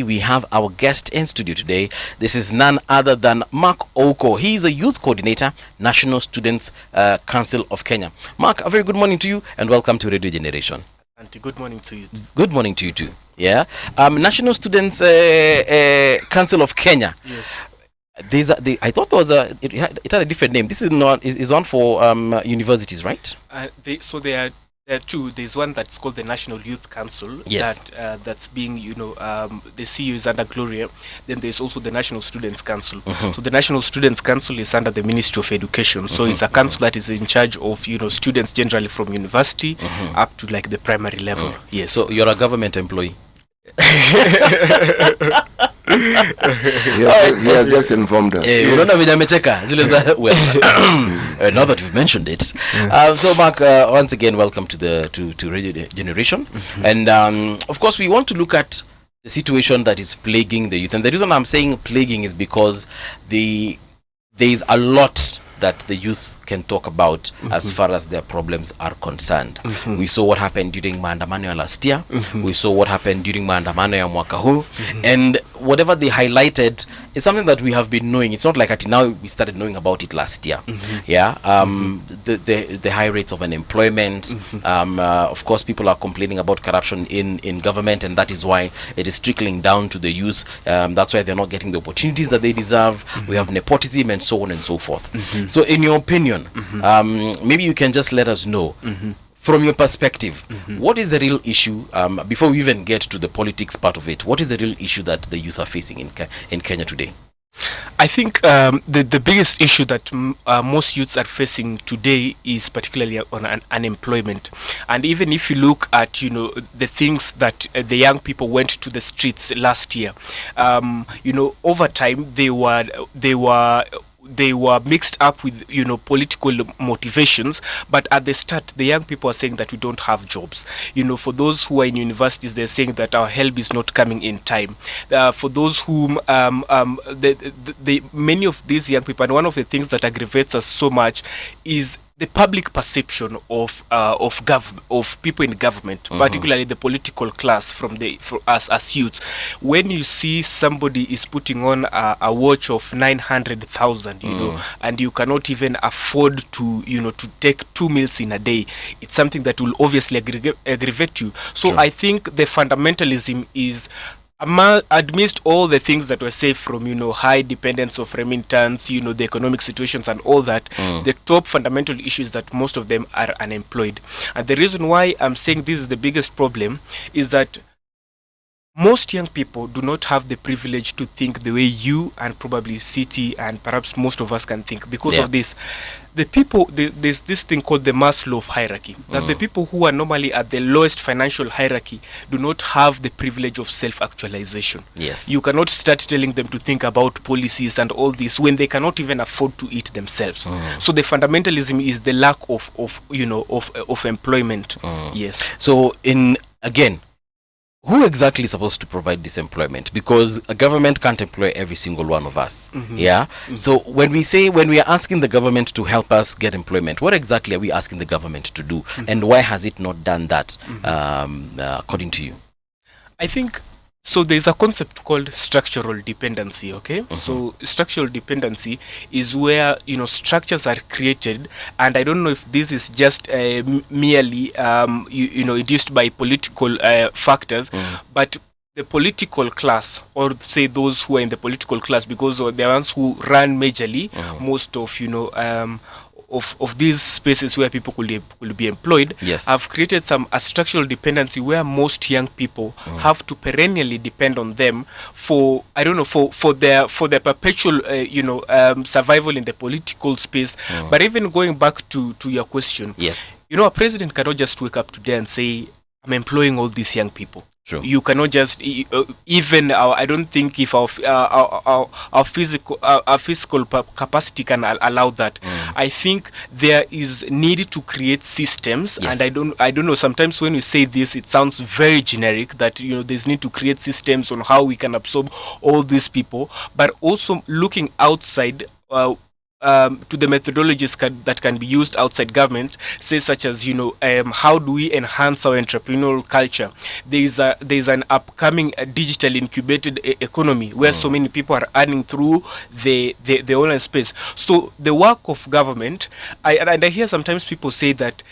We have our guest in studio today. This is none other than Mark Ouko. He is a youth coordinator, National Students Council of Kenya. Mark, a very good morning to you and welcome to Radio Generation. Auntie, good morning to you. Good morning to you too. Yeah. National Students Council of Kenya. Yes. I thought it had a different name. This is on for universities, right? There are two. There's one that's called the National Youth Council. Yes. That's being, the CEO is under Gloria. Then there's also the National Students Council. So the National Students Council is under the Ministry of Education. So it's a council that is in charge of, students generally from university up to like the primary level. Yes. So you're a government employee. He has just informed us. Well, now that you've mentioned it. So Mark, once again, welcome to Radio Generation. And of course, we want to look at the situation that is plaguing the youth. And the reason I'm saying plaguing is because there is a lot that the youth can talk about as far as their problems are concerned. We saw what happened during maandamano ya last year. We saw what happened during maandamano ya mwaka huu. And whatever they highlighted is something that we have been knowing. It's not like now we started knowing about it last year. The high rates of unemployment. Of course, people are complaining about corruption in government, and that is why it is trickling down to the youth. That's why they're not getting the opportunities that they deserve. We have nepotism and so on and so forth. So in your opinion, maybe you can just let us know, from your perspective, what is the real issue, before we even get to the politics part of it, what is the real issue that the youth are facing in Kenya today? I think the biggest issue that most youths are facing today is particularly on unemployment. And even if you look at the things that the young people went to the streets last year, over time they were mixed up with political motivations, but at the start the young people are saying that we don't have jobs. For those who are in universities, they're saying that our help is not coming in time. For those whom many of these young people, and one of the things that aggravates us so much is the public perception of people in government, particularly the political class, for us as youths. When you see somebody is putting on a watch of 900,000, and you cannot even afford to take 2 meals in a day, it's something that will obviously aggravate you. So I think the fundamentalism is, amidst all the things that were said, from high dependence of remittance, the economic situations and all that, the top fundamental issue is that most of them are unemployed. And the reason why I'm saying this is the biggest problem is that most young people do not have the privilege to think the way you and probably City and perhaps most of us can think. Because of this, there's this thing called the Maslow hierarchy, that the people who are normally at the lowest financial hierarchy do not have the privilege of self-actualization. Yes. You cannot start telling them to think about policies and all this when they cannot even afford to eat themselves. So the fundamentalism is the lack of employment. Yes. So who exactly is supposed to provide this employment? Because a government can't employ every single one of us. So when we are asking the government to help us get employment, what exactly are we asking the government to do? And why has it not done that, according to you? I think so. There's a concept called structural dependency. Okay, so structural dependency is where structures are created, and I don't know if this is just merely induced by political factors, but the political class, or say those who are in the political class, because they're the ones who run majorly most of these spaces where people could be employed, have created a structural dependency where most young people have to perennially depend on them for their perpetual survival in the political space. But even going back to your question, a president cannot just wake up today and say, I'm employing all these young people. You cannot just even I don't think if our physical capacity can allow that. I think there is need to create systems, and I don't know. Sometimes when we say this, it sounds very generic. That there's need to create systems on how we can absorb all these people, but also looking outside to the methodologies that can be used outside government, say such as how do we enhance our entrepreneurial culture. There is an upcoming digital incubated economy where so many people are earning through the online space. So the work of government, I hear sometimes people say that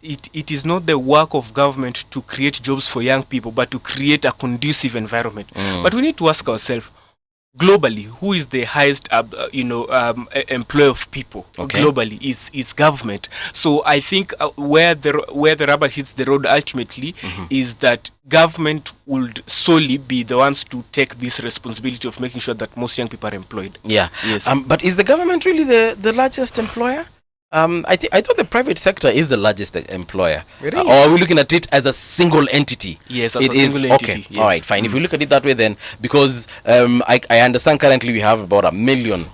it is not the work of government to create jobs for young people, but to create a conducive environment. But we need to ask ourselves, globally, who is the highest employer of people? Globally is government. So I think where the rubber hits the road ultimately is that government would solely be the ones to take this responsibility of making sure that most young people are employed. Yes. But is the government really the largest employer? I thought the private sector is the largest employer. Really? Or are we looking at it as a single entity? Yes, as a single entity. Okay, yes. All right, fine. If we look at it that way, then, because I understand currently we have about 1 million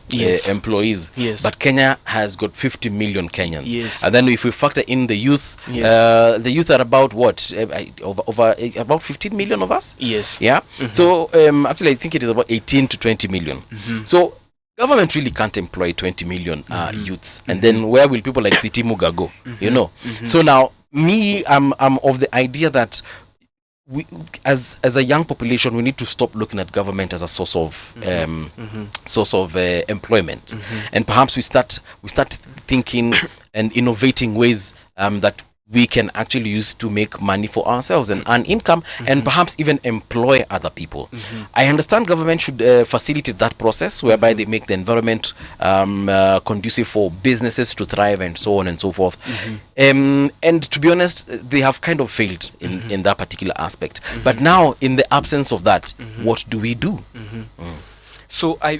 employees, but Kenya has got 50 million Kenyans. Yes. And then if we factor in the youth, the youth are about what? Over about 15 million of us? Yes. Yeah? So actually I think it is about 18 to 20 million. So government really can't employ 20 million youths, and then where will people like Siti Muga go? So now I'm of the idea that we, as a young population, we need to stop looking at government as a source of employment, and perhaps we start thinking and innovating ways that we can actually use to make money for ourselves and earn income, and perhaps even employ other people. I understand government should facilitate that process whereby they make the environment conducive for businesses to thrive and so on and so forth. And to be honest, they have kind of failed in that particular aspect. But now, in the absence of that, what do we do? So I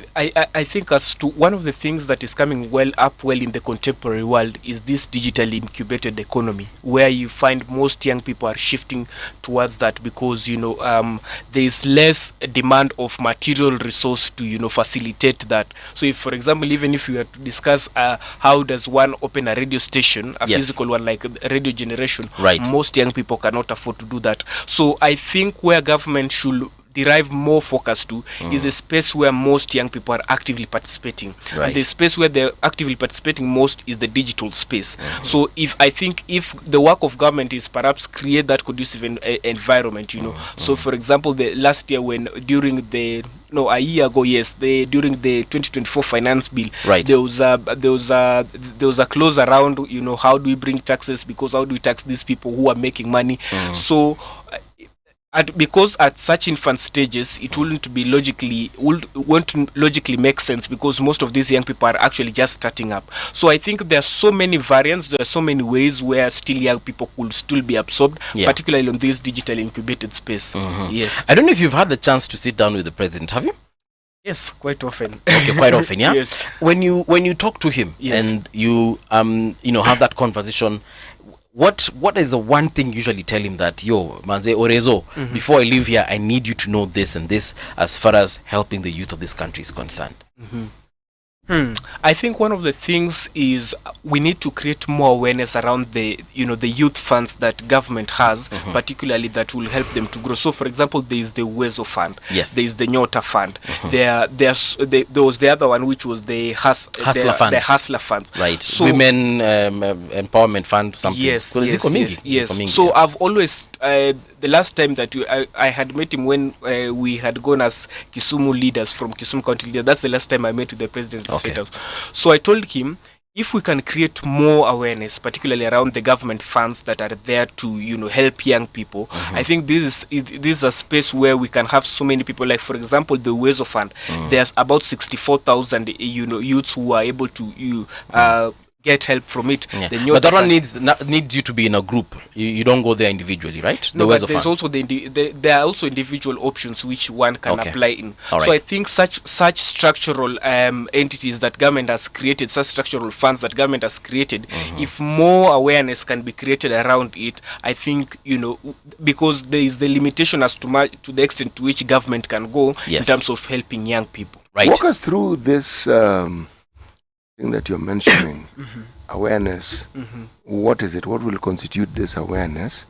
think as to one of the things that is coming well in the contemporary world is this digitally incubated economy, where you find most young people are shifting towards that because there is less demand of material resource to facilitate that. So if, for example, even if we were to discuss how does one open a radio station, a physical one like radio generation, most young people cannot afford to do that. So I think where government should derive more focus to is the space where most young people are actively participating. And the space where they're actively participating most is the digital space. So if the work of government is perhaps create that conducive environment, So for example, the last year during the 2024 finance bill, there was a clause around how do we bring taxes, because how do we tax these people who are making money? So because at such infant stages, it won't logically make sense, because most of these young people are actually just starting up. So I think there are so many variants, there are so many ways where still young people could still be absorbed, particularly on this digital incubated space. Yes. I don't know if you've had the chance to sit down with the president, have you? Yes, quite often. Okay, quite often, yeah. Yes. When you talk to him and you have that conversation, what is the one thing you usually tell him that, yo, manze orezo, before I leave here, I need you to know this and this as far as helping the youth of this country is concerned? I think one of the things is we need to create more awareness around the youth funds that government has, particularly that will help them to grow. So, for example, there is the Uwezo Fund. Yes. There is the Nyota Fund. There was the other one, which was the Hustler Fund. The Hustler Funds. Right. So, Women Empowerment Fund. Something. Yes. So I've always the last time that I had met him when we had gone as Kisumu leaders from Kisumu County leader. That's the last time I met with the president. So I told him, if we can create more awareness, particularly around the government funds that are there to help young people, I think this is a space where we can have so many people. Like, for example, the Uwezo Fund, there's about 64,000 youths who are able to get help from it. But that one needs you to be in a group. You don't go there individually, right? No, but there's also there are also individual options which one can apply in. So I think such structural entities that government has created, such structural funds that government has created, if more awareness can be created around it, I think because there is the limitation as to the extent to which government can go in terms of helping young people. Right. Walk us through this thing that you're mentioning, awareness. What is it? What will constitute this awareness?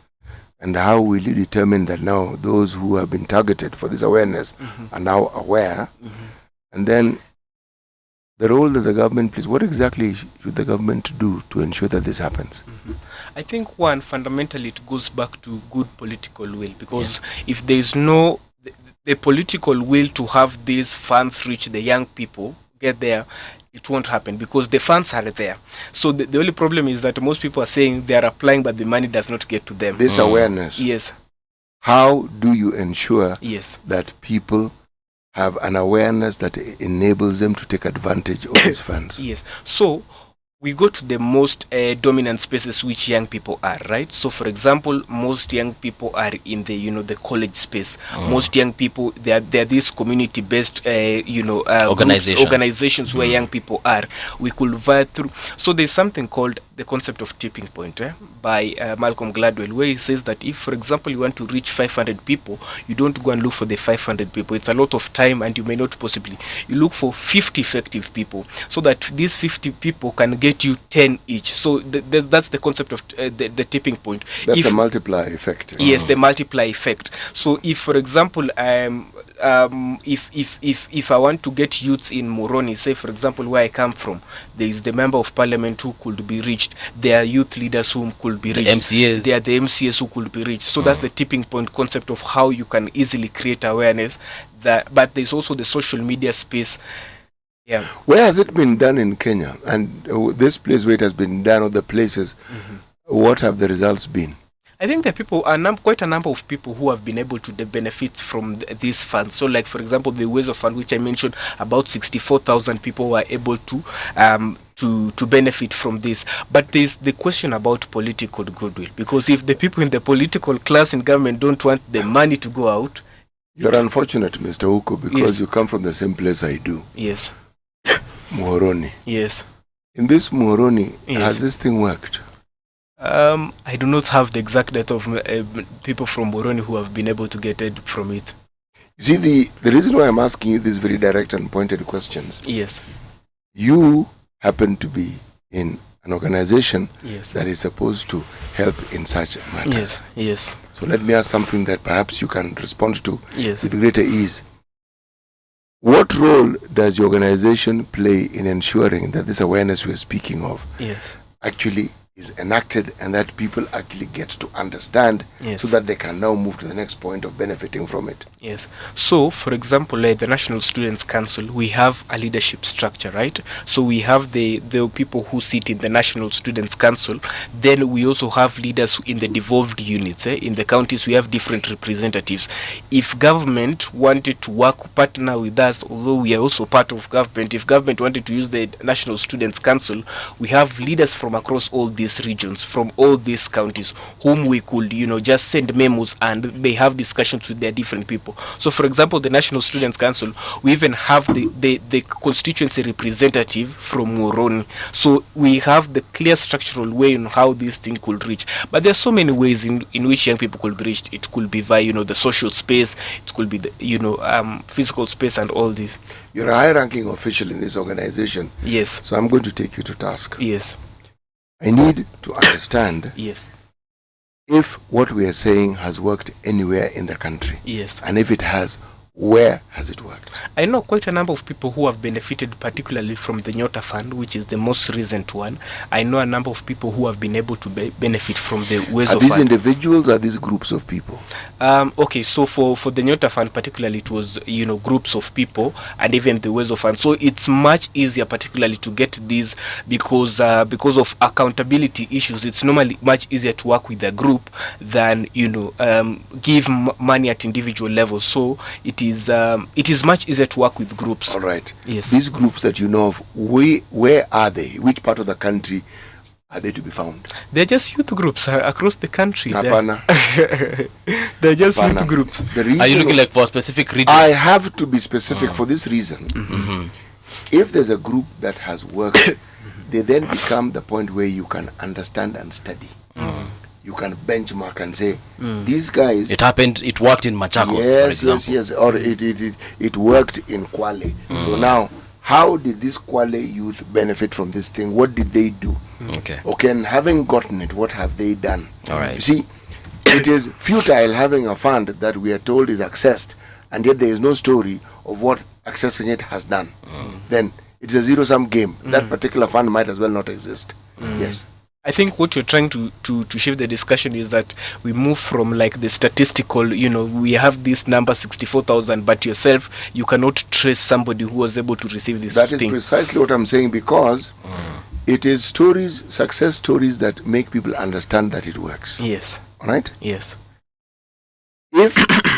And how will you determine that now those who have been targeted for this awareness are now aware? And then the role that the government plays, what exactly should the government do to ensure that this happens? I think one, fundamentally, it goes back to good political will, because if there is no the political will to have these funds reach the young people, get there, it won't happen because the funds are there. So the only problem is that most people are saying they are applying, but the money does not get to them. This awareness. Yes. How do you ensure Yes. that people have an awareness that enables them to take advantage of these funds? Yes. So we go to the most dominant spaces which young people are, right? So for example, most young people are in the the college space. Most young people, they are these community based organizations where young people are. We could vie through. So there's something called the concept of tipping point by Malcolm Gladwell, where he says that if, for example, you want to reach 500 people, you don't go and look for the 500 people. It's a lot of time and you may not possibly. You look for 50 effective people, so that these 50 people can get you 10 each. So that's the concept of the tipping point. That's a multiply effect. Yes, the multiply effect. So if, for example, if I want to get youths in Moroni, say for example where I come from, there is the member of parliament who could be reached. There are youth leaders who could be reached. The MCAs. There are the MCAs who could be reached. So that's the tipping point concept of how you can easily create awareness. But there's also the social media space. Yeah. Where has it been done in Kenya? And this place where it has been done, or the places, what have the results been? I think there are people, quite a number of people who have been able to benefit from these funds. So, like for example, the Ways of Fund, which I mentioned, about 64,000 people were able to benefit from this. But there's the question about political goodwill, because if the people in the political class in government don't want the money to go out. You're unfortunate, Mr. Ouko, because you come from the same place I do. Yes. Muhoroni. Yes. In this Muhoroni, has this thing worked? I do not have the exact data of people from Muhoroni who have been able to get aid from it. You see, the reason why I'm asking you these very direct and pointed questions. Yes. You happen to be in an organization Yes. that is supposed to help in such matters. Yes. Yes. So let me ask something that perhaps you can respond to Yes. with greater ease. What role does the organization play in ensuring that this awareness we're speaking of Yes. actually is enacted and that people actually get to understand, Yes. so that they can now move to the next point of benefiting from it? Yes. So, for example, the National Students Council, we have a leadership structure, right? So we have the people who sit in the National Students Council. Then we also have leaders in the devolved units. In the counties, we have different representatives. If government wanted to partner with us, although we are also part of government, if government wanted to use the National Students Council, we have leaders from across all these regions, from all these counties, whom we could, just send memos and they have discussions with their different people. So, for example, the National Students Council, we even have the constituency representative from Muhoroni. So we have the clear structural way on how this thing could reach. But there are so many ways in which young people could be reached. It could be via, the social space. It could be the, physical space and all this. You're a high-ranking official in this organization. Yes. So I'm going to take you to task. Yes. I need to understand Yes. if what we are saying has worked anywhere in the country. Yes. And if it has, where has it worked? I know quite a number of people who have benefited particularly from the Nyota Fund, which is the most recent one. I know a number of people who have been able to benefit from the Ways Are of these Fund. individuals or are these groups of people? Okay, so for the Nyota Fund particularly, it was groups of people, and even the Ways of Fund. So it's much easier particularly to get these because of accountability issues. It's normally much easier to work with a group than give money at individual levels. So it is much easier to work with groups. All right. Yes. These groups that you know of, where are they? Which part of the country are they to be found? They're just youth groups across the country. Hapana. They're just Hapana. youth groups. The reason Are you looking like for a specific region? I have to be specific for this reason. If there's a group that has worked, they then become the point where you can understand and study. You can benchmark and say, these guys... It worked in Machakos, for example. Yes, or it worked in Kwale. So now, how did this Kwale youth benefit from this thing? What did they do? Okay, and having gotten it, what have they done? All right. You see, it is futile having a fund that we are told is accessed, and yet there is no story of what accessing it has done. Then it's a zero-sum game. That particular fund might as well not exist. Yes. I think what you're trying to shift the discussion is that we move from like the statistical, we have this number 64,000, but yourself, you cannot trace somebody who was able to receive this That thing. is precisely what I'm saying, because it is stories, success stories, that make people understand that it works. Yes. All right? Yes. If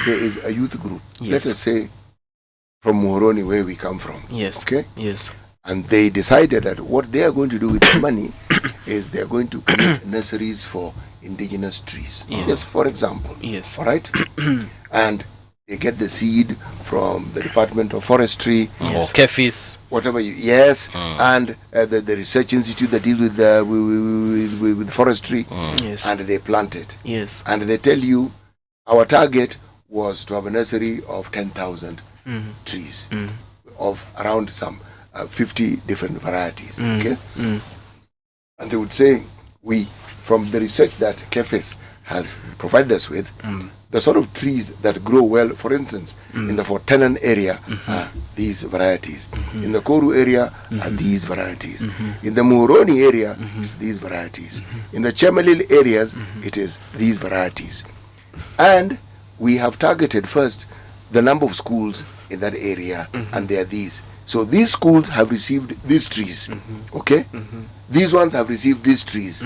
there is a youth group, Yes. let us say from Muhoroni, where we come from, Yes. okay? Yes. And they decided that what they are going to do with the money is they are going to create nurseries for indigenous trees. Yes. For example. Yes. All right? And they get the seed from the Department of Forestry, Or kefis. whatever and the research institute that deals with forestry, Yes. and they plant it. Yes. And they tell you, our target was to have a nursery of 10,000 trees of around some 50 different varieties. Okay? And they would say, from the research that KEFIS has provided us with, the sort of trees that grow well, for instance, in the Fort Tenan area are these varieties. In the Koru area are these varieties. In the Muhoroni area, it's these varieties. In the Chemelil areas, it is these varieties. And we have targeted first the number of schools in that area, and they are these. So these schools have received these trees, okay? These ones have received these trees.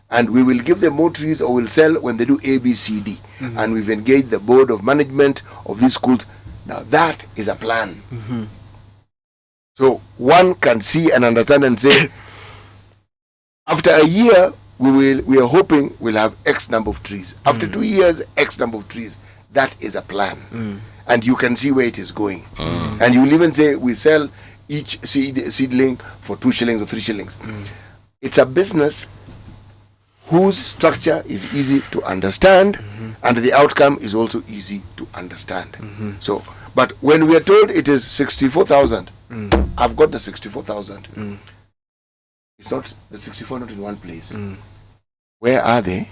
And we will give them more trees, or we'll sell when they do A, B, C, D. And we've engaged the board of management of these schools. Now that is a plan. So one can see and understand and say, after a year, we are hoping we'll have X number of trees. After 2 years, X number of trees. That is a plan. And you can see where it is going. And you will even say, we sell each seedling for 2 shillings or 3 shillings. It's a business whose structure is easy to understand, and the outcome is also easy to understand. So, but when we are told it is 64,000, I've got the 64,000. It's not the 64 not in one place. Where are they?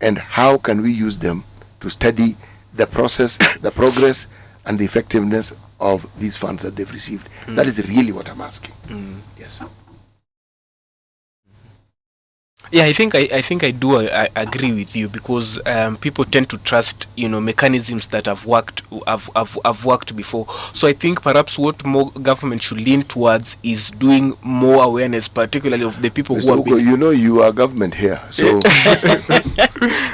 And how can we use them to study the process, the progress, and the effectiveness of these funds that they've received? That is really what I'm asking. Yes. Yeah, I think I do agree with you, because people tend to trust mechanisms that have worked before. So I think perhaps what more government should lean towards is doing more awareness, particularly of the people Mr. who are Ouko, you are government here, so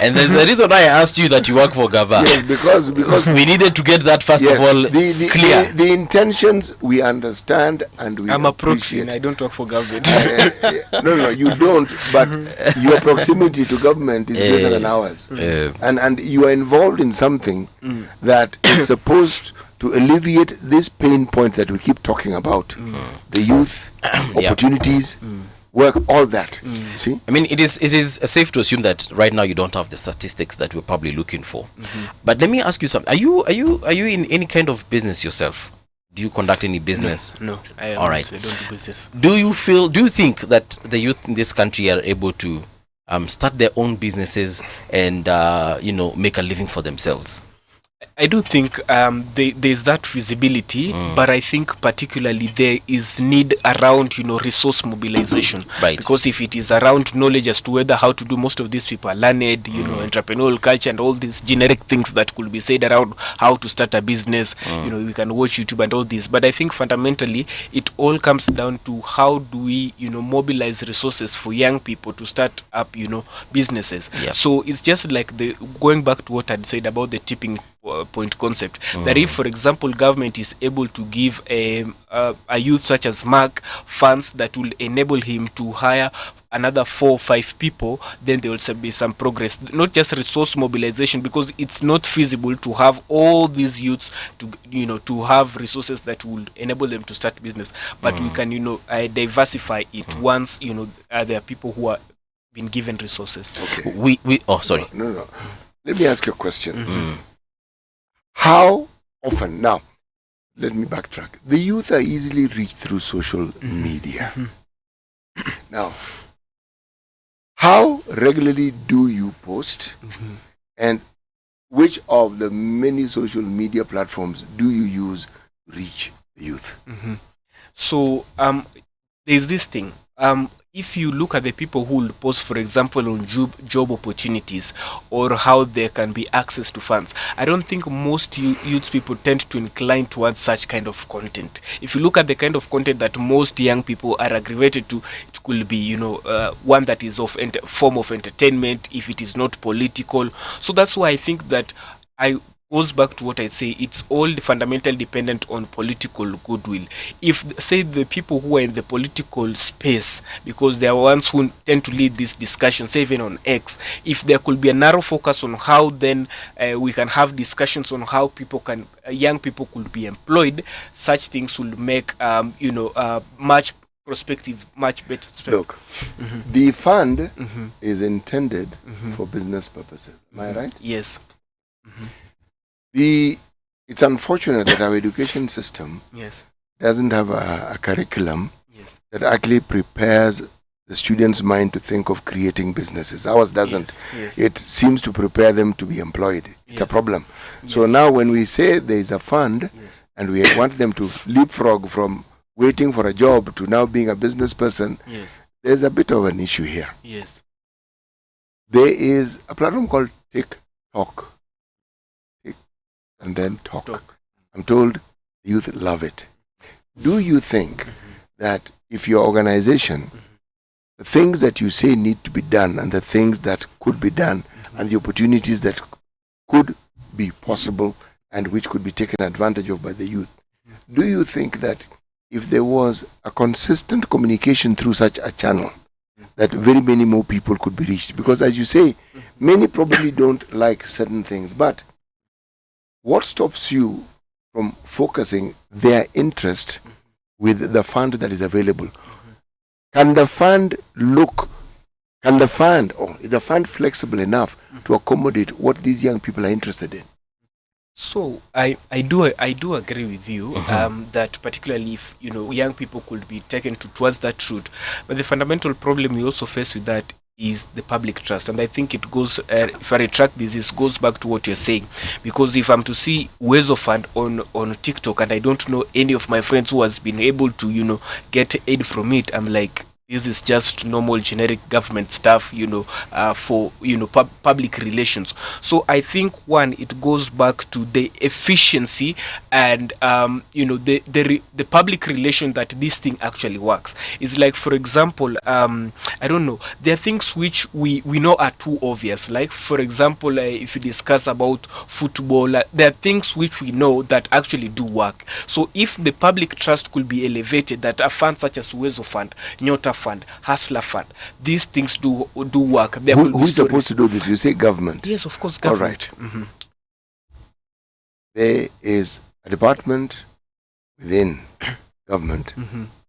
And there's the reason why I asked you that you work for Gava. yes, because We needed to get that first of all clear. The intentions we understand, and we I'm a proxy, appreciate. and I don't work for government. No, you don't, but your proximity to government is greater than ours. And you are involved in something that is supposed to alleviate this pain point that we keep talking about. The youth, opportunities, work, all that. See? I mean, it is safe to assume that right now you don't have the statistics that we're probably looking for. But let me ask you something. Are you in any kind of business yourself? Do you conduct any business? No, I All right. don't do business. Do you think that the youth in this country are able to start their own businesses and make a living for themselves? I do think there's that feasibility, but I think particularly there is need around resource mobilization. Right. Because if it is around knowledge as to whether how to do, most of these people are learned, entrepreneurial culture and all these generic things that could be said around how to start a business. We can watch YouTube and all this, but I think fundamentally it all comes down to how do we mobilize resources for young people to start up businesses. Yep. So it's just like going back to what I'd said about the tipping point concept, that if, for example, government is able to give a youth such as Mark funds that will enable him to hire another 4 or 5 people, then there will be some progress. Not just resource mobilization, because it's not feasible to have all these youths to have resources that will enable them to start business. But we can diversify it once there are people who are been given resources. Okay. Sorry. No. Let me ask you a question. How often, now, let me backtrack. The youth are easily reached through social media. Now, how regularly do you post? And which of the many social media platforms do you use to reach the youth? So there's this thing. If you look at the people who will post, for example, on job opportunities or how there can be access to funds, I don't think most youth people tend to incline towards such kind of content. If you look at the kind of content that most young people are aggravated to, it could be, one that is of form of entertainment, if it is not political. So that's why I think that I goes back to what I say, it's all fundamentally dependent on political goodwill. If, say, the people who are in the political space, because they are ones who tend to lead this discussion, say even on X, if there could be a narrow focus on how then we can have discussions on how people can, young people could be employed, such things will make, much perspective, much better. Look, the fund is intended for business purposes. Am I right? Yes. It's unfortunate that our education system Yes. doesn't have a curriculum Yes. that actually prepares the student's mind to think of creating businesses. Ours doesn't. Yes. It seems to prepare them to be employed. It's a Yes. problem. So now when we say there is a fund and we want them to leapfrog from waiting for a job to now being a business person, Yes. there's a bit of an issue here. Yes. There is a platform called TikTok. And then talk. I'm told the youth love it. Do you think that if your organization, the things that you say need to be done and the things that could be done and the opportunities that could be possible and which could be taken advantage of by the youth, do you think that if there was a consistent communication through such a channel, that very many more people could be reached? Because as you say, many probably don't like certain things, but what stops you from focusing their interest with the fund that is available? Can the fund is the fund flexible enough to accommodate what these young people are interested in? So I do agree with you that particularly if young people could be taken towards that route, but the fundamental problem we also face with that is the public trust. And I think it goes, if I retract this, it goes back to what you're saying. Because if I'm to see Wezo Fund on TikTok and I don't know any of my friends who has been able to, get aid from it, I'm like, this is just normal generic government stuff, for, public relations. So I think, one, it goes back to the efficiency and, the public relation that this thing actually works. It's like, for example, I don't know, there are things which we know are too obvious. Like, for example, if you discuss about football, there are things which we know that actually do work. So if the public trust could be elevated, that a fund such as Wezo Fund, Nyota Fund, Hustler Fund, these things do work. Who is supposed to do this? You say government. Yes, of course, government. All right. There is a department within government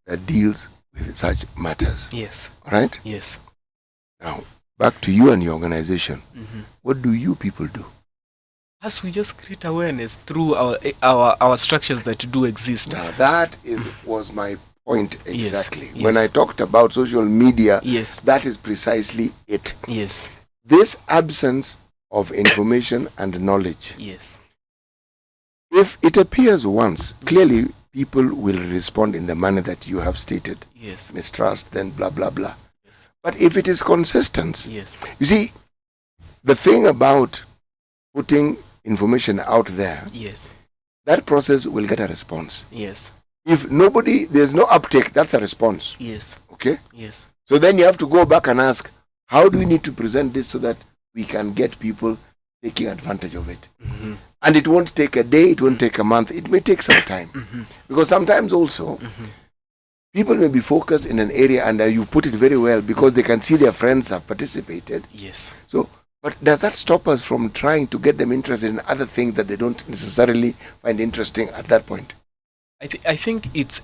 that deals with such matters. Yes. All right? Yes. Now, back to you and your organization. What do you people do? As we just create awareness through our structures that do exist. Now, that was my point exactly. Yes. When I talked about social media, Yes. that is precisely it. Yes. This absence of information and knowledge, Yes. if it appears once, clearly people will respond in the manner that you have stated. Yes. Mistrust, then blah, blah, blah. But if it is consistent, Yes. you see, the thing about putting information out there, Yes. that process will get a response. Yes. If there's no uptake, that's a response. Yes. Okay? Yes. So then you have to go back and ask, how do we need to present this so that we can get people taking advantage of it? And it won't take a day, it won't take a month, it may take some time. Because sometimes also, people may be focused in an area and you put it very well because they can see their friends have participated. Yes. So, but does that stop us from trying to get them interested in other things that they don't necessarily find interesting at that point? I think it's,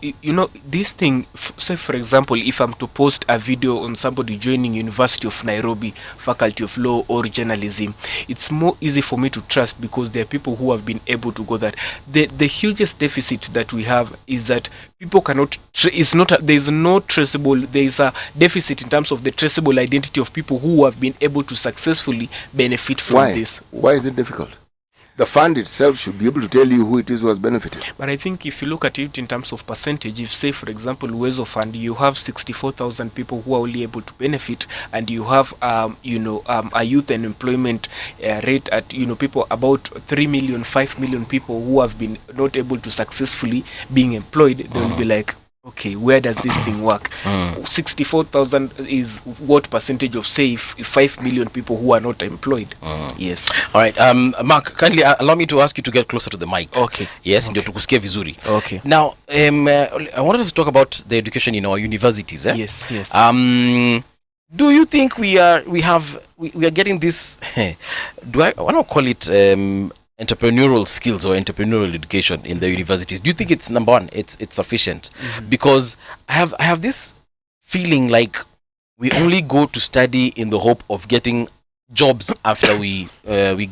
this thing, say for example, if I'm to post a video on somebody joining University of Nairobi, Faculty of Law or Journalism, it's more easy for me to trust because there are people who have been able to go that. The hugest deficit that we have is that people cannot, there's no traceable, there's a deficit in terms of the traceable identity of people who have been able to successfully benefit from this. Why is it difficult? the fund itself should be able to tell you who it is who has benefited. But I think if you look at it in terms of percentage, if say for example Uwezo Fund, you have 64,000 people who are only able to benefit, and you have a youth and employment rate at people about 3 million, 5 million people who have been not able to successfully being employed, they will be like, okay, where does this thing work? 64,000 is what percentage of, say, if 5 million people who are not employed? Yes. All right. Mark, kindly allow me to ask you to get closer to the mic. Okay. Yes, ndio tukusikie vizuri. Okay. Now, I wanted us to talk about the education in our universities. Yes, yes. Do you think we are getting this? Do I want to call it entrepreneurial skills or entrepreneurial education in the universities? Do you think it's, number one, it's sufficient? Because I have this feeling like we only go to study in the hope of getting jobs after we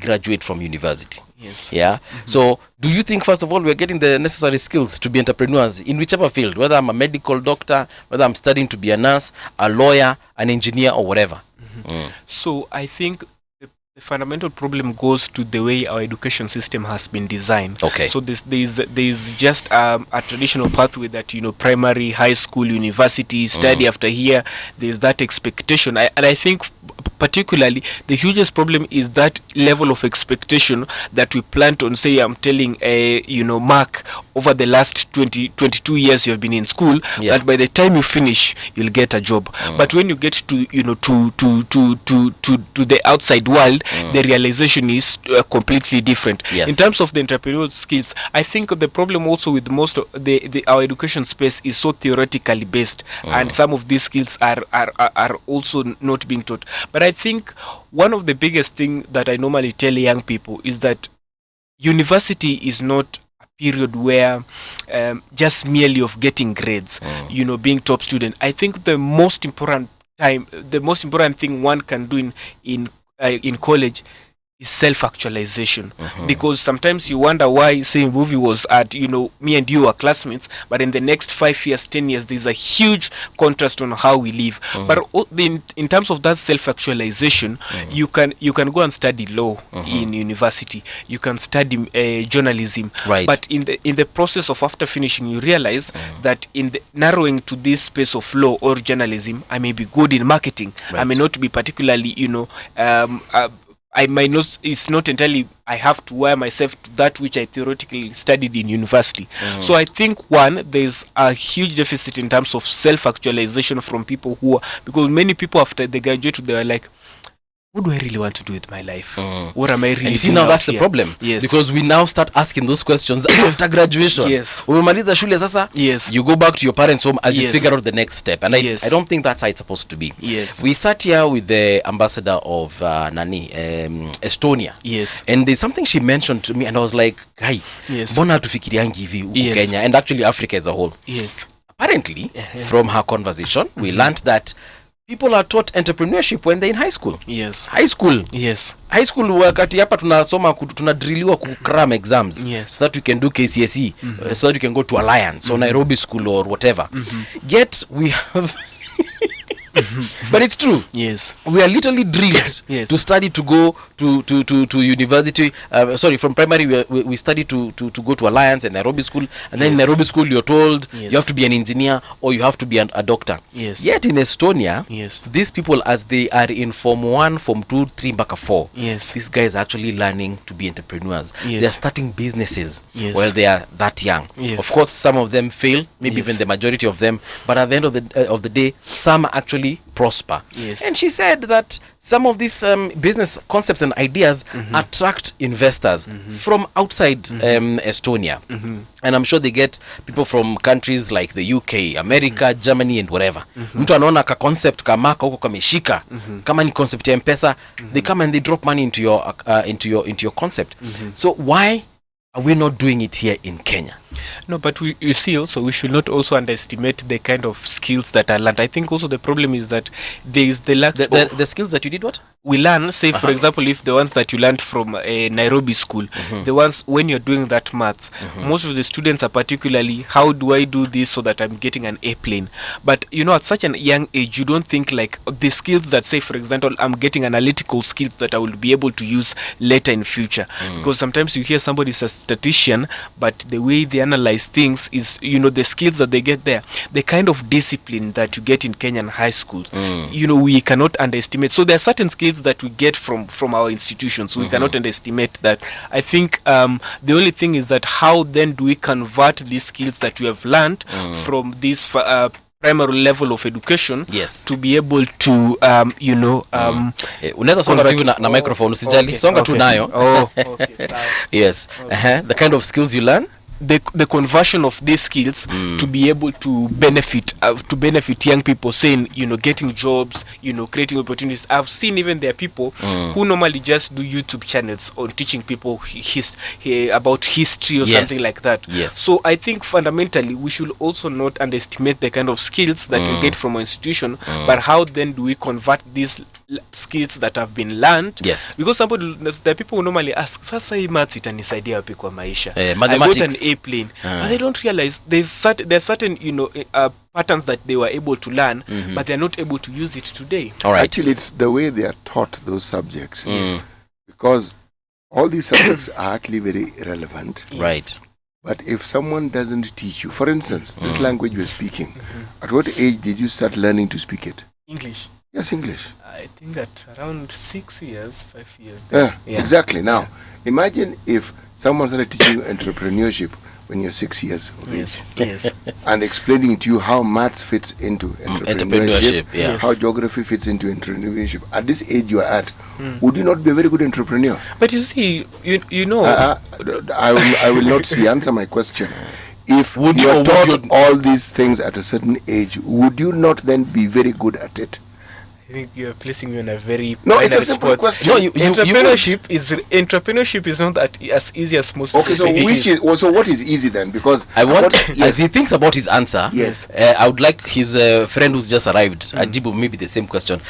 graduate from university. Yes. Yeah. So do you think, first of all, we're getting the necessary skills to be entrepreneurs in whichever field, whether I'm a medical doctor, whether I'm studying to be a nurse, a lawyer, an engineer, or whatever? So I think the fundamental problem goes to the way our education system has been designed. Okay. So there's just a traditional pathway that primary, high school, university, study after here. There's that expectation, and I think particularly the hugest problem is that level of expectation that we plant on. Say, I'm telling Mark, over the last 22 years you have been in school, that by the time you finish you'll get a job. But when you get to to the outside world, the realization is completely different. Yes. In terms of the entrepreneurial skills, I think the problem also with most of our education space is so theoretically based, and some of these skills are also not being taught. But I think one of the biggest thing that I normally tell young people is that university is not a period where just merely of getting grades, being top student. I think the most important thing one can do in college is self-actualization. Because sometimes you wonder why, say, movie was at me and you are classmates, but in the next 5 years, 10 years, there's a huge contrast on how we live. But in terms of that self-actualization, you can go and study law in university, you can study journalism, Right. but in the process of after finishing, you realize that in the narrowing to this space of law or journalism, I may be good in marketing. Right. I may not be particularly I might not, it's not entirely, I have to wire myself to that which I theoretically studied in university. So I think, one, there's a huge deficit in terms of self-actualization from people because many people after they graduate, they are like, what do I really want to do with my life? What am I really doing? And you see, now that's the here? problem. Yes. Because we now start asking those questions after graduation. Yes. Umemaliza shule sasa, Yes. you go back to your parents' home as you Yes. figure out the next step. And Yes. I don't think that's how it's supposed to be. Yes. We sat here with the ambassador of Estonia. Yes. And there's something she mentioned to me, and I was like, guy, Yes. mbona tufikiriangi hivi huku Yes. Kenya, and actually Africa as a whole. Yes. Apparently, from her conversation, we learned that people are taught entrepreneurship when they're in high school. Yes. High school. Yes. High school, wakati hapa tunasoma tunadrilliwa kukram exams, Yes. so that we can do KCSE, so that we can go to Alliance or Nairobi school or whatever. Yet we have but it's true. Yes. We are literally drilled Yes. to study to go to university. From primary we study to go to Alliance and Nairobi school, and then in Nairobi school you're told you have to be an engineer or you have to be a doctor. Yes. Yet in Estonia, Yes. these people, as they are in Form 1, Form 2, 3, mpaka 4, Yes. these guys are actually learning to be entrepreneurs. Yes. They are starting businesses Yes. while they are that young. Yes. Of course, some of them fail, maybe Yes. even the majority of them, but at the end of the day, some actually prosper. Yes. And she said that some of these business concepts and ideas attract investors from outside Estonia. And I'm sure they get people from countries like the UK, America, Germany and whatever. Mtu anaona ka concept kamaka huko kameshika, kama ni concept ya M-Pesa, they come and they drop money into your concept. So why are we not doing it here in Kenya? No, but you see also, we should not also underestimate the kind of skills that are learned. I think also the problem is that there is the lack of... The skills that you did what? we learn, say for example, if the ones that you learned from a Nairobi school, the ones when you're doing that maths, most of the students are particularly, how do I do this so that I'm getting an airplane? But you know, at such a young age, you don't think like the skills that, say for example, I'm getting analytical skills that I will be able to use later in future. Because sometimes you hear somebody's a statistician, but the way they analyze things is, you know, the skills that they get there, the kind of discipline that you get in Kenyan high schools, you know, we cannot underestimate. So there are certain skills that we get from our institutions. We cannot underestimate that. I think the only thing is that how then do we convert these skills that we have learned from this primary level of education to be able to you know unaweza songa tu hivi na microphone usijali, songa tu nayo. Yes. The kind of skills you learn, the conversion of these skills to be able to benefit young people, saying, you know, getting jobs, you know, creating opportunities. I've seen even there are people who normally just do YouTube channels on teaching people about history or something like that. So I think fundamentally we should also not underestimate the kind of skills that we get from our institution, but how then do we convert these skills that have been learned? Because there are people who normally ask, sasa hii maths itanisaidia wapi kwa maisha? Mathematics. I got an airplane, but they don't realize there's certain you know patterns that they were able to learn, but they're not able to use it today. Actually, it's the way they are taught those subjects, because all these subjects are actually very relevant. But if someone doesn't teach you, for instance, this language we're speaking, at what age did you start learning to speak it? English. Yes, English. I think at around 6 years, 5 years. Exactly. Now, imagine if someone started teaching you entrepreneurship when you're 6 years of age, and explaining to you how maths fits into entrepreneurship, how geography fits into entrepreneurship. At this age you are at, would you not be a very good entrepreneur? But you see, you know, I will not see. Answer my question. If you are taught all these things at a certain age, would you not then be very good at it? I think you're placing me on a very it's a simple question. No, entrepreneurship is not as easy as most people think. So what is easy then? Because I want as he thinks about his answer, I would like his friend who's just arrived, Ajibu, maybe the same question.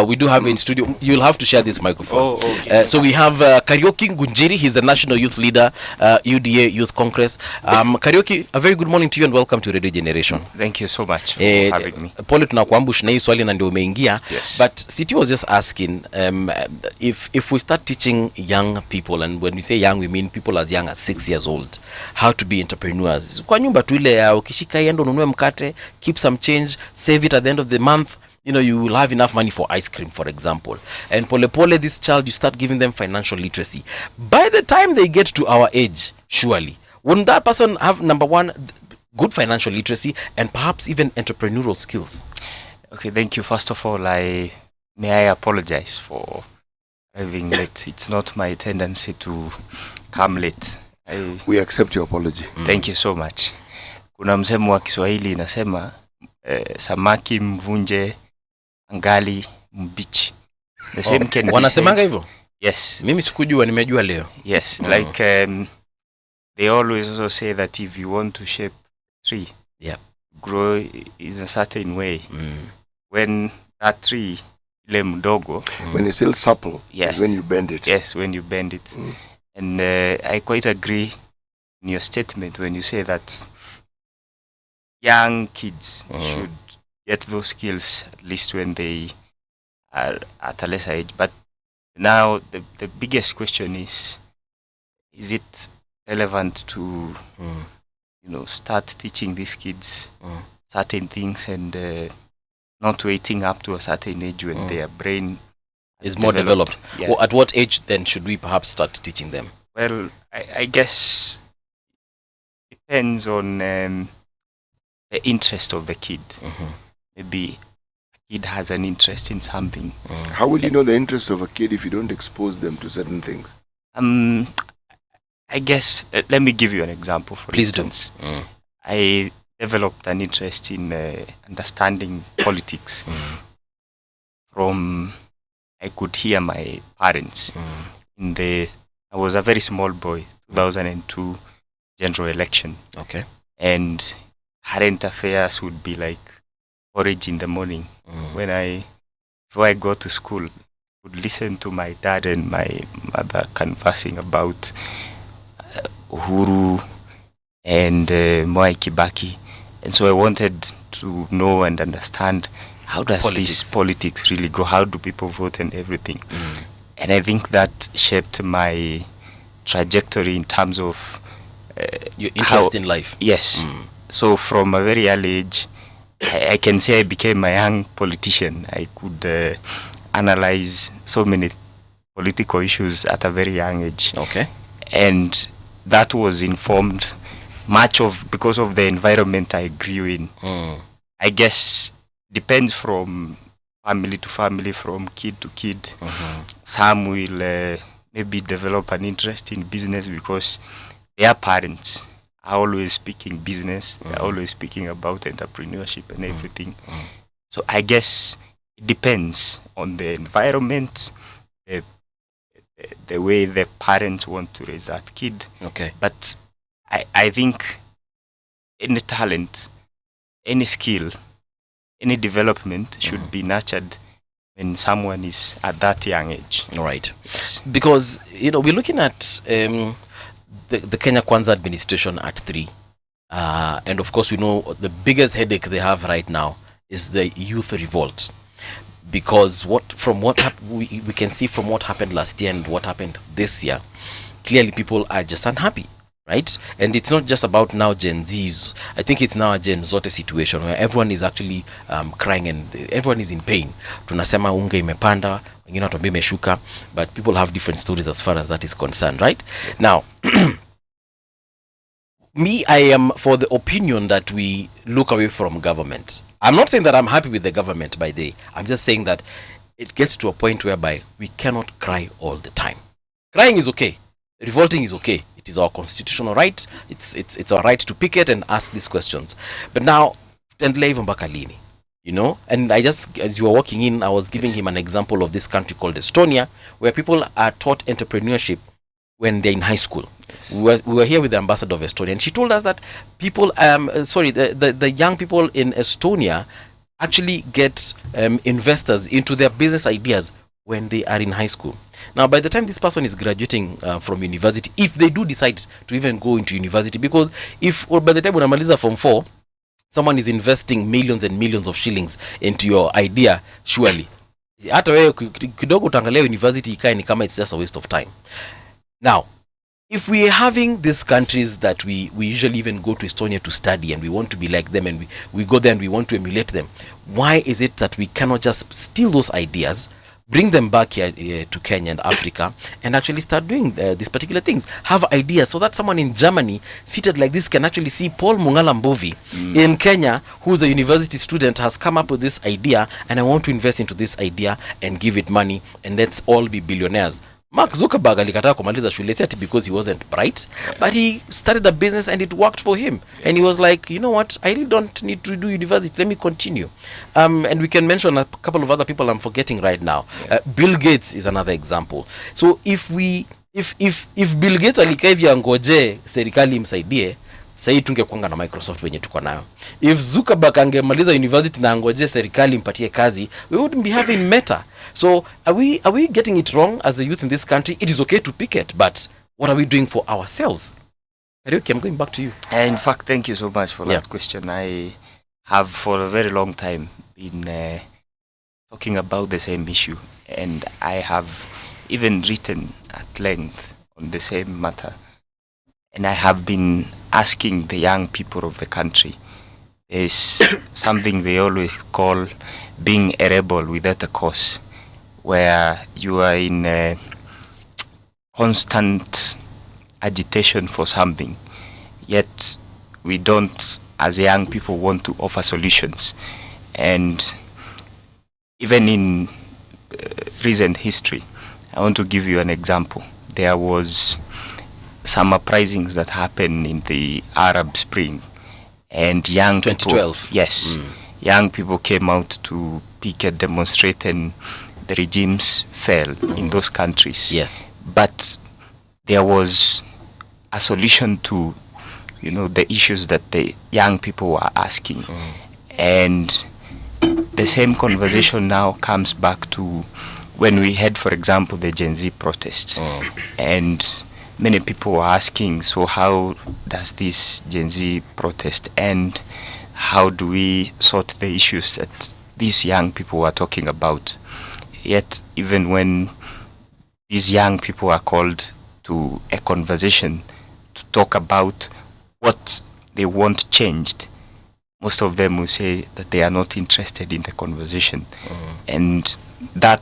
We do have in studio, you'll have to share this microphone. So we have Kariuki Ngunjiri. He's the national youth leader, UDA Youth Congress. Kariuki, a very good morning to you and welcome to Radio Generation. Thank you so much for having me. Pole tunakuambush na hii swali na ndio umeingia. But City was just asking, if we start teaching young people, and when we say young, we mean people as young as 6 years old, how to be entrepreneurs. Kwa nyumba tu ile ya ukishika yendo ununue mkate, keep some change, save it at the end of the month, you know, you will have enough money for ice cream, for example. And pole, this child, you start giving them financial literacy. By the time they get to our age, surely, wouldn't that person have, number one, good financial literacy and perhaps even entrepreneurial skills? Okay, thank you. First of all, may I apologize for arriving late. It's not my tendency to come late. We accept your apology. Thank you so much. Kuna msemo wa Kiswahili inasema samaki mvunje angali mbichi. The same can be wanasemanga hivyo? Yes. Mimi sikujua, nimejua leo. Yes, like they always also say that if you want to shape tree, grow in a certain way, when that tree ile mdogo, when it's still supple, is when you bend it. Yes, when you bend it. And I quite agree in your statement when you say that young kids should get those skills at least when they are at a lesser age. But now the biggest question is it relevant to you know, start teaching these kids certain things and not waiting up to a certain age when their brain is more developed? Well, at what age then should we perhaps start teaching them? Well, I guess depends on the interest of the kid. Maybe a kid has an interest in something. How will you know the interest of a kid if you don't expose them to certain things? I guess, let me give you an example. For Please instance, I developed an interest in understanding politics from, I could hear my parents I was a very small boy, 2002 general election. Okay. And current affairs would be like porridge in the morning. Before I go to school, would listen to my dad and my mother conversing about Uhuru and Mwai Kibaki. And so I wanted to know and understand, how does this politics really go? How do people vote and everything? And I think that shaped my trajectory in terms of your interest in life. Yes. So from a very early age, I can say I became a young politician. I could analyze so many political issues at a very young age. Okay. And that was informed because of the environment I grew in. I guess depends from family to family, from kid to kid. Some will maybe develop an interest in business because their parents are always speaking business. They're always speaking about entrepreneurship and everything. So I guess it depends on the environment, the way the parents want to raise that kid. Okay. But I think any talent, any skill, any development should be nurtured when someone is at that young age. All right. Yes. Because, we're looking at the Kenya Kwanza administration at 3. And of course, we know the biggest headache they have right now is the youth revolt. Because we can see from what happened last year and what happened this year, clearly people are just unhappy, right? And it's not just about now Gen Zs. I think it's now a Gen Zote situation where everyone is actually crying and everyone is in pain. Tunasema unga imepanda, wengine watuambia imeshuka, but people have different stories as far as that is concerned, right? Now, me, I am for the opinion that we look away from government. I'm not saying that I'm happy with the government, by the way. I'm just saying that it gets to a point whereby we cannot cry all the time. Crying is okay. Revolting is okay. It is our constitutional right. It's our right to picket and ask these questions. But now, tuendelee hivyo mpaka lini? And I just, as you were walking in, I was giving him an example of this country called Estonia, where people are taught entrepreneurship when they're in high school. We were here with the ambassador of Estonia, and she told us that people, the young people in Estonia actually get investors into their business ideas when they are in high school. Now, by the time this person is graduating from university, if they do decide to even go into university, because by the time unamaliza Form 4, someone is investing millions and millions of shillings into your idea, surely hata wewe kidogo utaangalia university ikae ni kama it's just a waste of time. Now, if we are having these countries that we usually even go to Estonia to study and we want to be like them, and we go there and we want to emulate them, why is it that we cannot just steal those ideas, bring them back here to Kenya and Africa, and actually start doing these particular things? Have ideas so that someone in Germany seated like this can actually see Paul Mungala Mbovi in Kenya, who's a university student, has come up with this idea, and I want to invest into this idea and give it money, and let's all be billionaires. Mark Zuckerberg alikataa kumaliza shule ati because he wasn't bright, but he started a business and it worked for him. And he was like, you know what, I really don't need to do university, let me continue. And we can mention a couple of other people I'm forgetting right now. Bill Gates is another example. So if Bill Gates alikaa hivi angoje serikali imsaidie, sasa tungekuanga na Microsoft wenye tuko nayo. If Zuckerberg angemaliza university na angoje serikali impatie kazi, we wouldn't be having Meta. So are we getting it wrong as the youth in this country? It is okay to picket, but what are we doing for ourselves? Kariuki, I'm going back to you. In fact, thank you so much for that question. I have for a very long time been talking about the same issue, and I have even written at length on the same matter. And I have been asking the young people of the country, there's something they always call being a rebel without a cause, where you are in a constant agitation for something, yet we don't, as young people, want to offer solutions. And even in recent history, I want to give you an example. There was some uprisings that happened in the Arab Spring, and young 2012. Yes, young people came out to picket, demonstrate, and the regimes fell in those countries. Yes, but there was a solution to, the issues that the young people were asking, and the same conversation now comes back to when we had, for example, the Gen Z protests, and many people were asking, so how does this Gen Z protest end? How do we sort the issues that these young people were talking about? Yet, even when these young people are called to a conversation to talk about what they want changed, most of them will say that they are not interested in the conversation. And that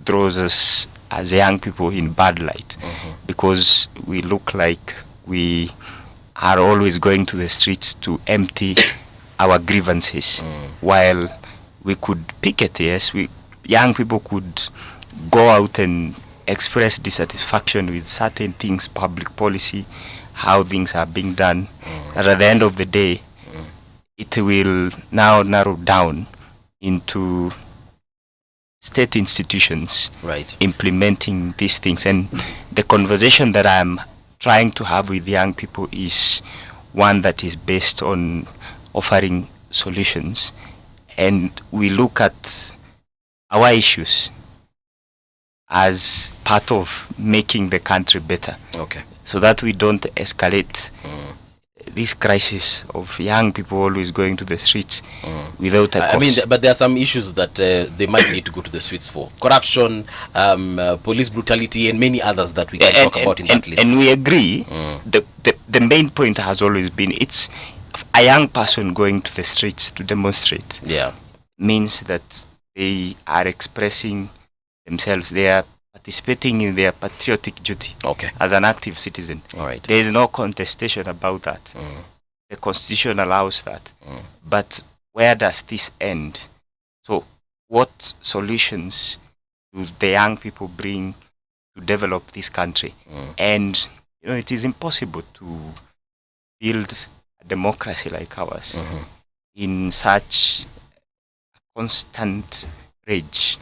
throws us as young people in bad light, because we look like we are always going to the streets to empty our grievances, while we could picket. Yes, young people could go out and express dissatisfaction with certain things, public policy, how things are being done. That at the end of the day, it will now narrow down into state institutions implementing these things. And the conversation that I'm trying to have with young people is one that is based on offering solutions, and we look at our issues as part of making the country better, so that we don't escalate this crisis of young people always going to the streets without a cause. I mean, but there are some issues that they might need to go to the streets for: corruption, police brutality, and many others that we can talk about in that list. And we agree. The main point has always been, it's a young person going to the streets to demonstrate. Means that they are expressing themselves. They are participating in their patriotic duty as an active citizen. There is no contestation about that. The Constitution allows that. But where does this end? So what solutions do the young people bring to develop this country? And it is impossible to build a democracy like ours in such a constant rage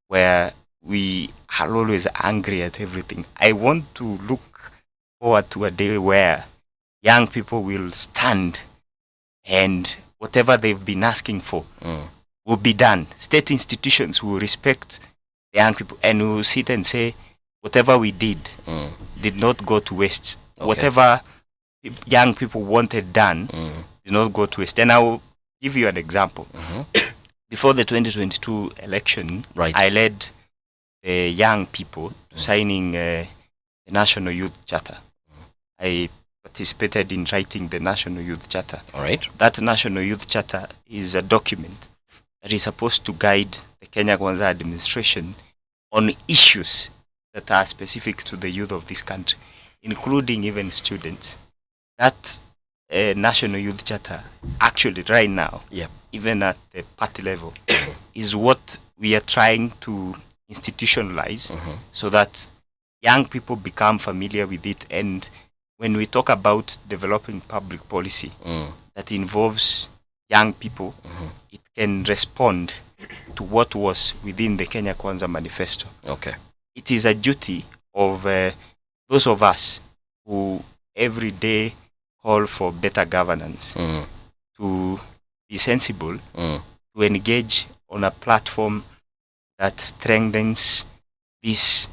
where we are always angry at everything. I want to look forward to a day where young people will stand and whatever they've been asking for will be done. State institutions will respect the young people and will sit and say, whatever we did not go to waste. Whatever young people wanted done did not go to waste. And I will give you an example. Before the 2022 election, I led the young people to signing the National Youth Charter. I participated in writing the National Youth Charter. That National Youth Charter is a document that is supposed to guide the Kenya Kwanza administration on issues that are specific to the youth of this country, including even students. That National Youth Charter, actually right now, even at the party level, is what we are trying to institutionalize so that young people become familiar with it. And when we talk about developing public policy that involves young people, it can respond to what was within the Kenya Kwanza manifesto. It is a duty of those of us who every day call for better governance to be sensible, to engage on a platform that strengthens these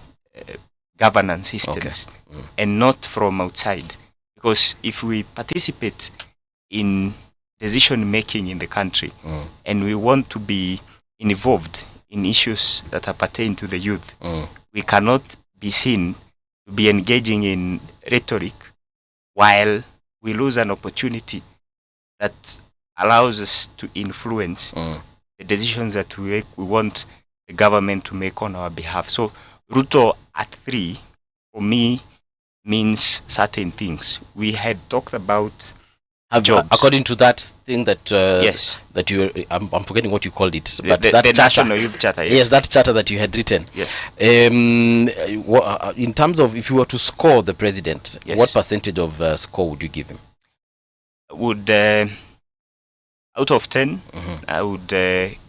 governance systems and not from outside. Because if we participate in decision making in the country and we want to be involved in issues that are pertain to the youth, we cannot be seen to be engaging in rhetoric while we lose an opportunity that allows us to influence the decisions that we want the government to make on our behalf. So Ruto at 3, for me, means certain things. We had talked about jobs. According to that thing that that you, I'm forgetting what you called it, but that the National Youth Charter. Yes, that charter that you had written. In terms of, if you were to score the president, what percentage of score would you give him? Would out of 10, I would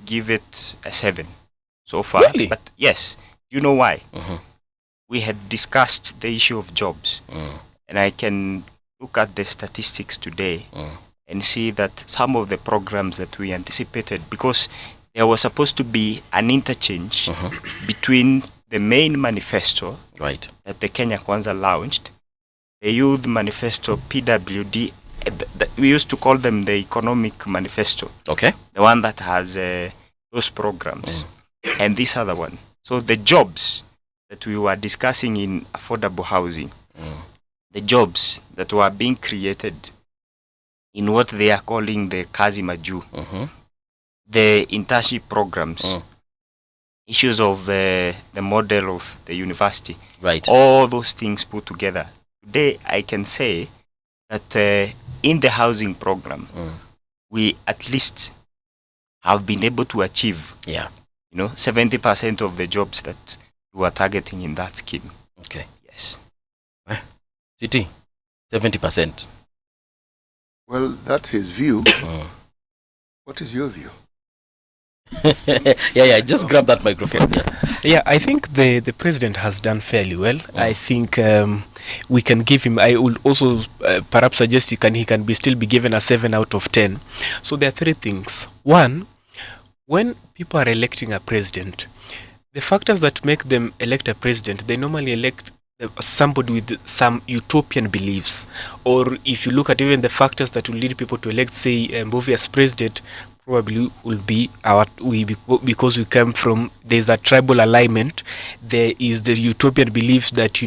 give it a 7 so far. Really? But yes, you know why? We had discussed the issue of jobs, and I can look at the statistics today and see that some of the programs that we anticipated, because there was supposed to be an interchange between the main manifesto Right. that the Kenya Kwanza launched, the Youth Manifesto, PWD. We used to call them the Economic Manifesto, Okay. the one that has those programs, and this other one. So the jobs that we were discussing in affordable housing, the jobs that were being created in what they are calling the Kazi Maju, the internship programs, issues of the model of the university, Right. all those things put together. Today, I can say that in the housing program, we at least have been able to achieve, Yeah. 70% of the jobs that we are targeting in that scheme. Okay. Yes. CT, 70%. Well, that's his view. What is your view? Yeah. Just grab that microphone. Yeah, I think the president has done fairly well. I think we can give him. I would also perhaps suggest he can still be given a 7 out of 10. So there are three things. One, when people are electing a president, the factors that make them elect a president, they normally elect somebody with some utopian beliefs. Or if you look at even the factors that will lead people to elect, say, Mbovi as president, probably will be because we come from, there's a tribal alignment. There is the utopian belief that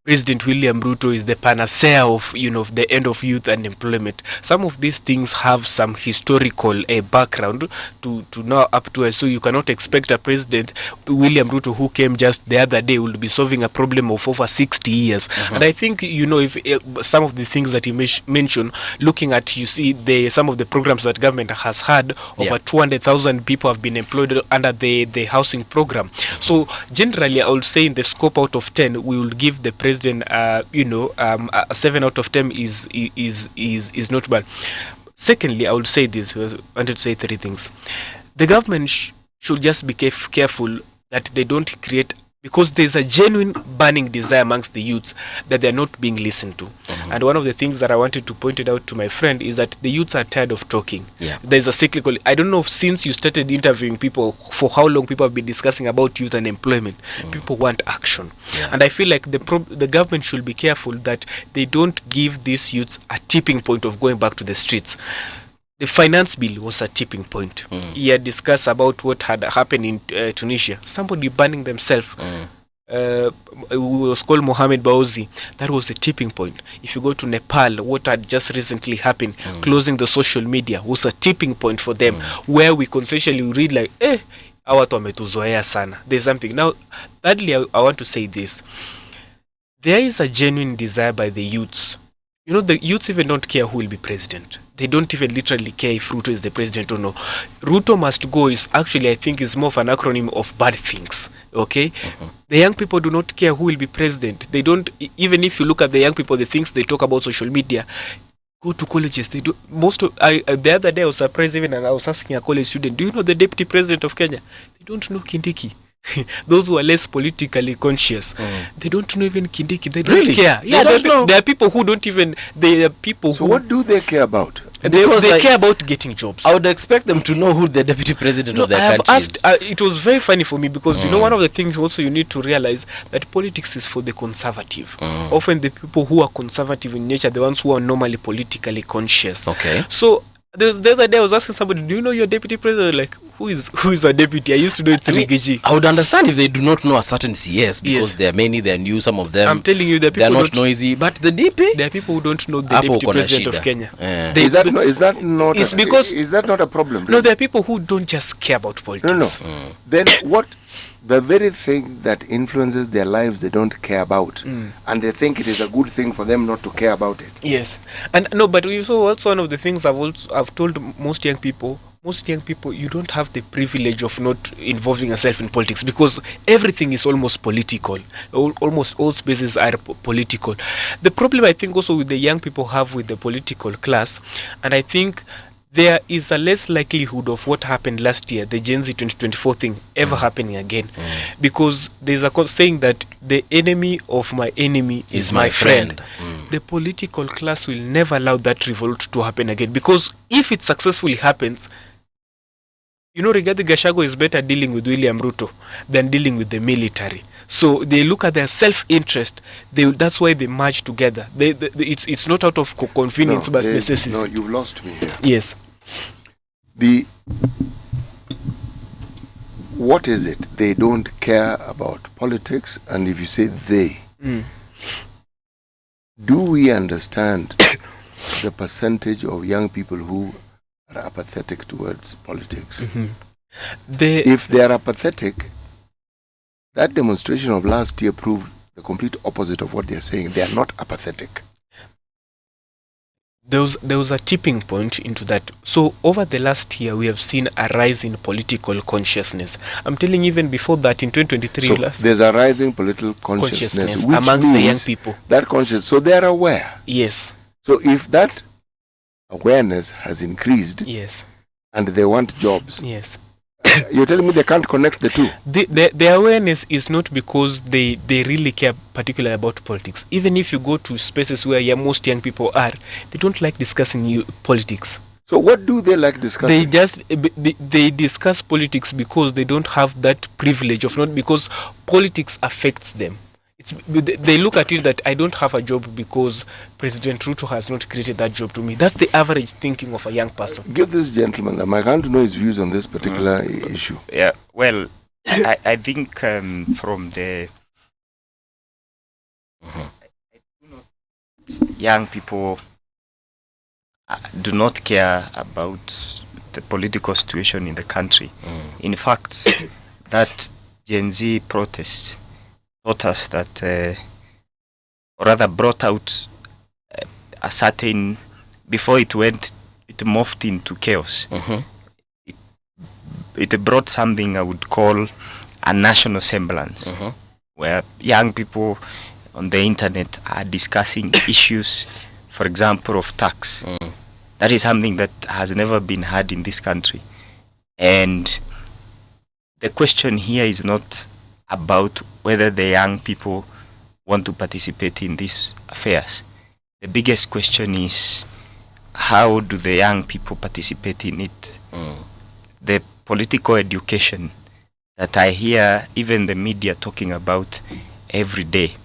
President William Ruto is the panacea of the end of youth unemployment. Some of these things have some historical background to now up to us. So you cannot expect a president, William Ruto, who came just the other day, will be solving a problem of over 60 years. And I think if some of the things that he mentioned, looking at some of the programs that government has had, over 200,000 people have been employed under the housing program. So generally, I would say in the scope out of 10, we will give the president a 7 out of 10 is not bad. Secondly, I would say this. I wanted to say three things. The government should just be careful that they don't create, because there's a genuine burning desire amongst the youths that they're not being listened to. And one of the things that I wanted to point it out to my friend is that the youths are tired of talking. There's a cyclical, I don't know if since you started interviewing people, for how long people have been discussing about youth and employment. People want action. And I feel like the government should be careful that they don't give these youths a tipping point of going back to the streets. The finance bill was a tipping point. He had discussed about what had happened in Tunisia. Somebody burning themselves. It was called Mohamed Baouzi. That was a tipping point. If you go to Nepal, what had just recently happened, closing the social media, was a tipping point for them, where we consensually read like, hawa watu wametuzoea sana. There's something. Now, thirdly, I want to say this. There is a genuine desire by the youths. The youths even don't care who will be president. They don't even literally care if Ruto is the president or no. Ruto must go is actually, I think, is more of an acronym of bad things. Okay? The young people do not care who will be president. They don't, even if you look at the young people, the things they talk about social media, go to colleges. They do the other day I was surprised even, and I was asking a college student, do you know the deputy president of Kenya? They don't know Kindiki. Those who are less politically conscious, they don't know even Kindiki. They don't care. Yeah, there are people who don't even. They are people So who. what do they care about? They care about getting jobs. I would expect them to know who the deputy president of their country is. It was very funny for me because one of the things also you need to realize that politics is for the conservative. Often the people who are conservative in nature, the ones who are normally politically conscious. Okay. So there's a day I was asking somebody, do you know your deputy president? Like, who is a deputy? I used to know it's Rigiji. I would understand if they do not know a certain CS, because there are many, they are new, some of them. I'm telling you, they are not noisy, but the DP, there are people who don't know the deputy president of Kenya. Is that not a problem? No, there are people who don't just care about politics. No. Then what? The very thing that influences their lives they don't care about, and they think it is a good thing for them not to care about it. Yes, and no, but also one of the things I've told most young people, you don't have the privilege of not involving yourself in politics, because everything is almost political. Almost all spaces are political. The problem I think also with the young people have with the political class, and I think there is a less likelihood of what happened last year, the Gen Z 2024 thing, ever happening again. Because there's a saying that the enemy of my enemy is my friend. The political class will never allow that revolt to happen again. Because if it successfully happens, You know, Rigathi Gachagua is better dealing with William Ruto than dealing with the military. So they look at their self-interest. That's why they merge together. It's not out of convenience, but necessity. No, you've lost me here. Yes. What is it? They don't care about politics, and if you say they, do we understand the percentage of young people who are apathetic towards politics? If they are apathetic, that demonstration of last year proved the complete opposite of what they are saying. They are not apathetic. There was a tipping point into that. So over the last year, we have seen a rise in political consciousness. I'm telling you, even before that, in 2023, there's a rising political consciousness which amongst means the young people. That conscious, so they are aware. Yes. So if that awareness has increased, yes, and they want jobs, yes, you're telling me they can't connect the two? The awareness is not because they really care particularly about politics. Even if you go to spaces where most young people are, they don't like discussing politics. So what do they like discussing? They discuss politics because they don't have that privilege of not, because politics affects them. They look at it that I don't have a job because President Ruto has not created that job to me. That's the average thinking of a young person. Give this gentleman the mic. I want to know his views on this particular issue. Yeah, well, I think from the young people do not care about the political situation in the country. In fact, that Gen Z protest taught us that, or rather brought out a certain, before it morphed into chaos. It brought something I would call a national semblance, where young people on the internet are discussing issues, for example, of tax. That is something that has never been heard in this country. And the question here is not about whether the young people want to participate in these affairs. The biggest question is, how do the young people participate in it? The political education that I hear even the media talking about every day,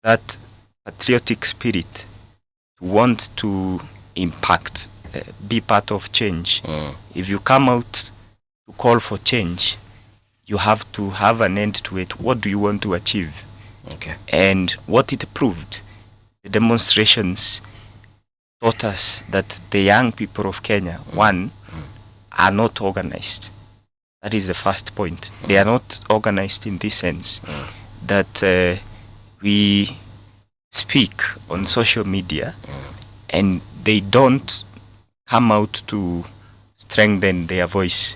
that patriotic spirit, want to impact, be part of change. If you come out to call for change, you have to have an end to it. What do you want to achieve? Okay. And what it proved, the demonstrations taught us that the young people of Kenya, one, are not organized. That is the first point. They are not organized in this sense, that we speak on social media and they don't come out to strengthen their voice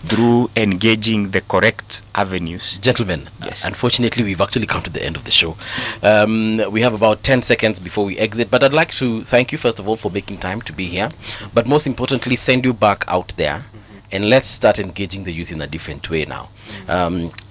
through engaging the correct avenues. Gentlemen, yes. Unfortunately, we've actually come to the end of the show. We have about 10 seconds before we exit, but I'd like to thank you, first of all, for making time to be here, but most importantly, send you back out there. And let's start engaging the youth in a different way now.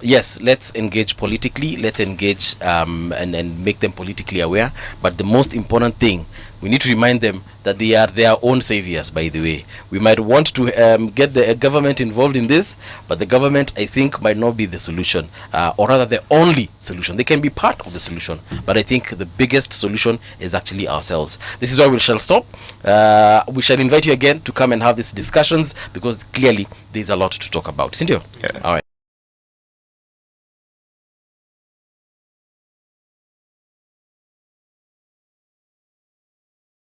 Yes, let's engage politically. Let's engage and make them politically aware. But the most important thing, we need to remind them that they are their own saviors, by the way. We might want to get the government involved in this, but the government, I think, might not be the solution, or rather the only solution. They can be part of the solution, but I think the biggest solution is actually ourselves. This is where we shall stop. We shall invite you again to come and have these discussions, because clearly there's a lot to talk about. Sindio? Yeah. All right.